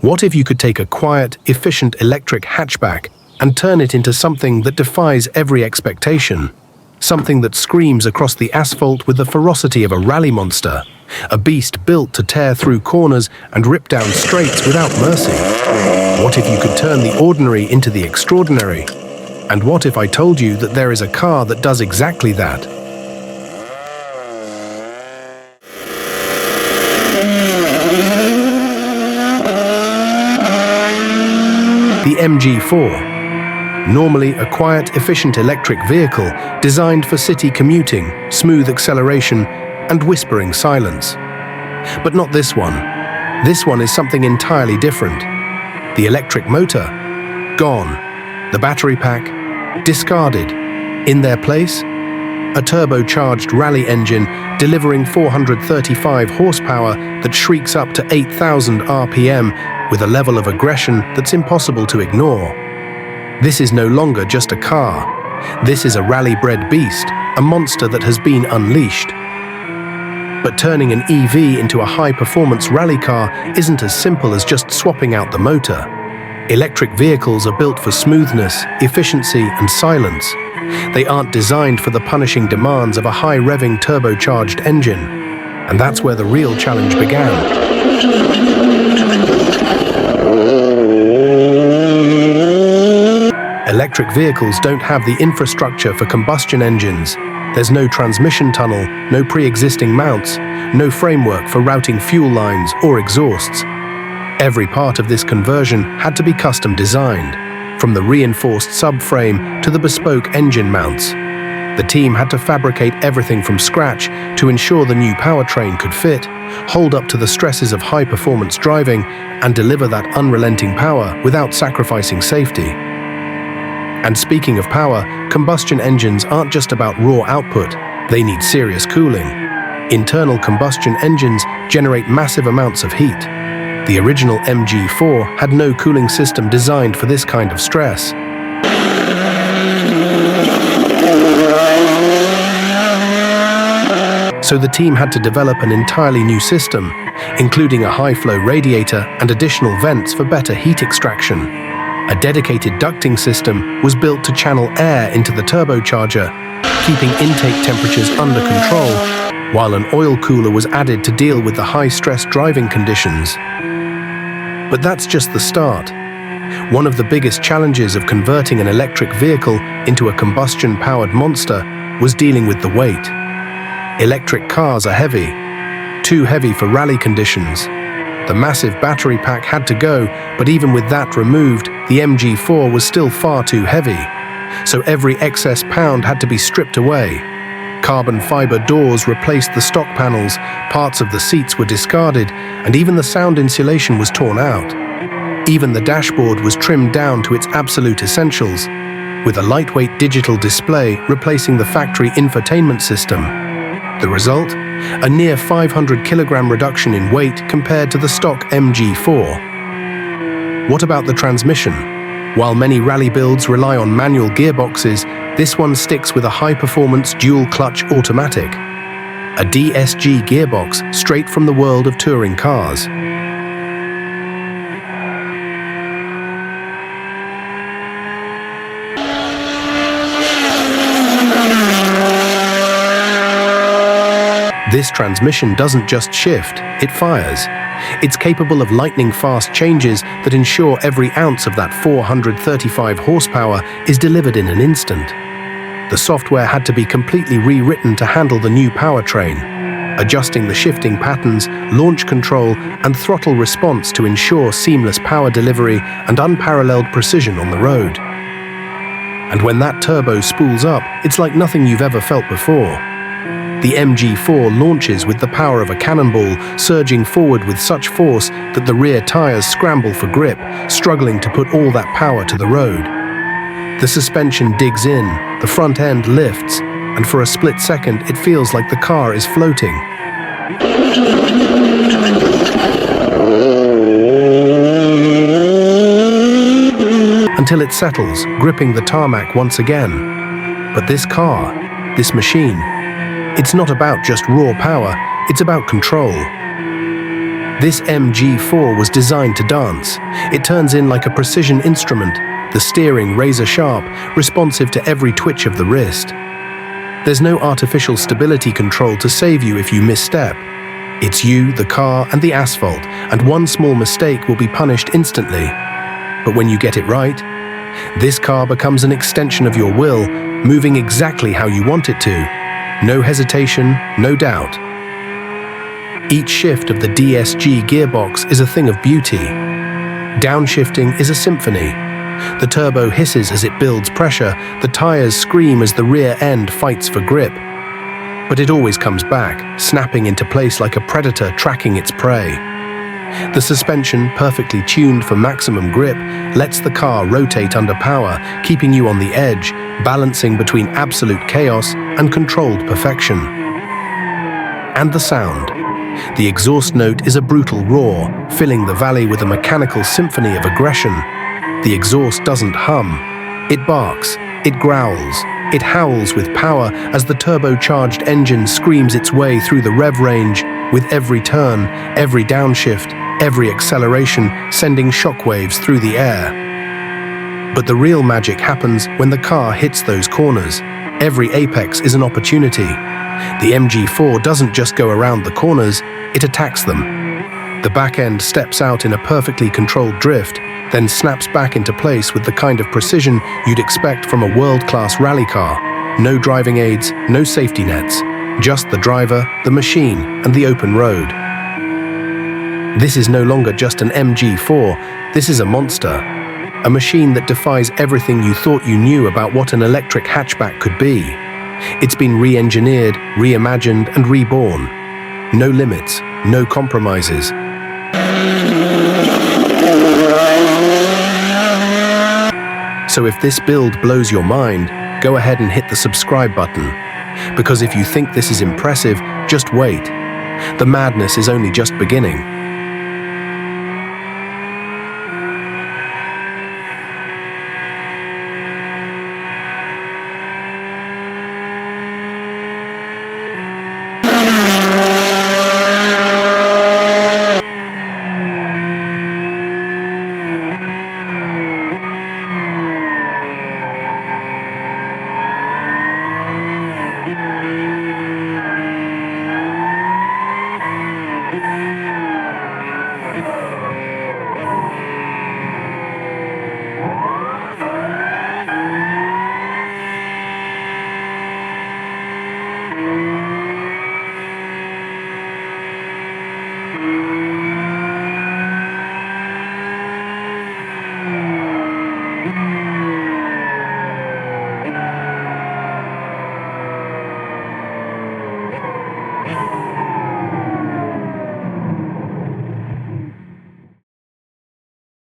What if you could take a quiet, efficient electric hatchback and turn it into something that defies every expectation? Something that screams across the asphalt with the ferocity of a rally monster. A beast built to tear through corners and rip down straights without mercy. What if you could turn the ordinary into the extraordinary? And what if I told you that there is a car that does exactly that? The MG4. Normally a quiet, efficient electric vehicle designed for city commuting, smooth acceleration, and whispering silence. But not this one. This one is something entirely different. The electric motor? Gone. The battery pack? Discarded. In their place? A turbocharged rally engine delivering 435 horsepower that shrieks up to 8,000 RPM with a level of aggression that's impossible to ignore. This is no longer just a car. This is a rally-bred beast, a monster that has been unleashed. But turning an EV into a high-performance rally car isn't as simple as just swapping out the motor. Electric vehicles are built for smoothness, efficiency, and silence. They aren't designed for the punishing demands of a high-revving turbocharged engine. And that's where the real challenge began. Electric vehicles don't have the infrastructure for combustion engines. There's no transmission tunnel, no pre-existing mounts, no framework for routing fuel lines or exhausts. Every part of this conversion had to be custom designed, from the reinforced subframe to the bespoke engine mounts. The team had to fabricate everything from scratch to ensure the new powertrain could fit, hold up to the stresses of high-performance driving, and deliver that unrelenting power without sacrificing safety. And speaking of power, combustion engines aren't just about raw output, they need serious cooling. Internal combustion engines generate massive amounts of heat. The original MG4 had no cooling system designed for this kind of stress. So the team had to develop an entirely new system, including a high-flow radiator and additional vents for better heat extraction. A dedicated ducting system was built to channel air into the turbocharger, keeping intake temperatures under control, while an oil cooler was added to deal with the high-stress driving conditions. But that's just the start. One of the biggest challenges of converting an electric vehicle into a combustion-powered monster was dealing with the weight. Electric cars are heavy, too heavy for rally conditions. The massive battery pack had to go, but even with that removed, the MG4 was still far too heavy. So every excess pound had to be stripped away. Carbon fiber doors replaced the stock panels, parts of the seats were discarded, and even the sound insulation was torn out. Even the dashboard was trimmed down to its absolute essentials, with a lightweight digital display replacing the factory infotainment system. The result? A near 500 kilogram reduction in weight compared to the stock MG4. What about the transmission? While many rally builds rely on manual gearboxes, this one sticks with a high-performance dual-clutch automatic. A DSG gearbox straight from the world of touring cars. This transmission doesn't just shift, it fires. It's capable of lightning-fast changes that ensure every ounce of that 435 horsepower is delivered in an instant. The software had to be completely rewritten to handle the new powertrain, adjusting the shifting patterns, launch control, and throttle response to ensure seamless power delivery and unparalleled precision on the road. And when that turbo spools up, it's like nothing you've ever felt before. The MG4 launches with the power of a cannonball, surging forward with such force that the rear tires scramble for grip, struggling to put all that power to the road. The suspension digs in, the front end lifts, and for a split second it feels like the car is floating. Until it settles, gripping the tarmac once again. But this car, this machine, it's not about just raw power, it's about control. This MG4 was designed to dance. It turns in like a precision instrument, the steering razor sharp, responsive to every twitch of the wrist. There's no artificial stability control to save you if you misstep. It's you, the car, and the asphalt, and one small mistake will be punished instantly. But when you get it right, this car becomes an extension of your will, moving exactly how you want it to. No hesitation, no doubt. Each shift of the DSG gearbox is a thing of beauty. Downshifting is a symphony. The turbo hisses as it builds pressure, the tires scream as the rear end fights for grip. But it always comes back, snapping into place like a predator tracking its prey. The suspension, perfectly tuned for maximum grip, lets the car rotate under power, keeping you on the edge, balancing between absolute chaos and controlled perfection. And the sound. The exhaust note is a brutal roar, filling the valley with a mechanical symphony of aggression. The exhaust doesn't hum. It barks, it growls, it howls with power as the turbocharged engine screams its way through the rev range, with every turn, every downshift, every acceleration sending shockwaves through the air. But the real magic happens when the car hits those corners. Every apex is an opportunity. The MG4 doesn't just go around the corners, it attacks them. The back end steps out in a perfectly controlled drift, then snaps back into place with the kind of precision you'd expect from a world-class rally car. No driving aids, no safety nets. Just the driver, the machine, and the open road. This is no longer just an MG4, this is a monster. A machine that defies everything you thought you knew about what an electric hatchback could be. It's been re-engineered, reimagined, and reborn. No limits, no compromises. So if this build blows your mind, go ahead and hit the subscribe button. Because if you think this is impressive, just wait. The madness is only just beginning.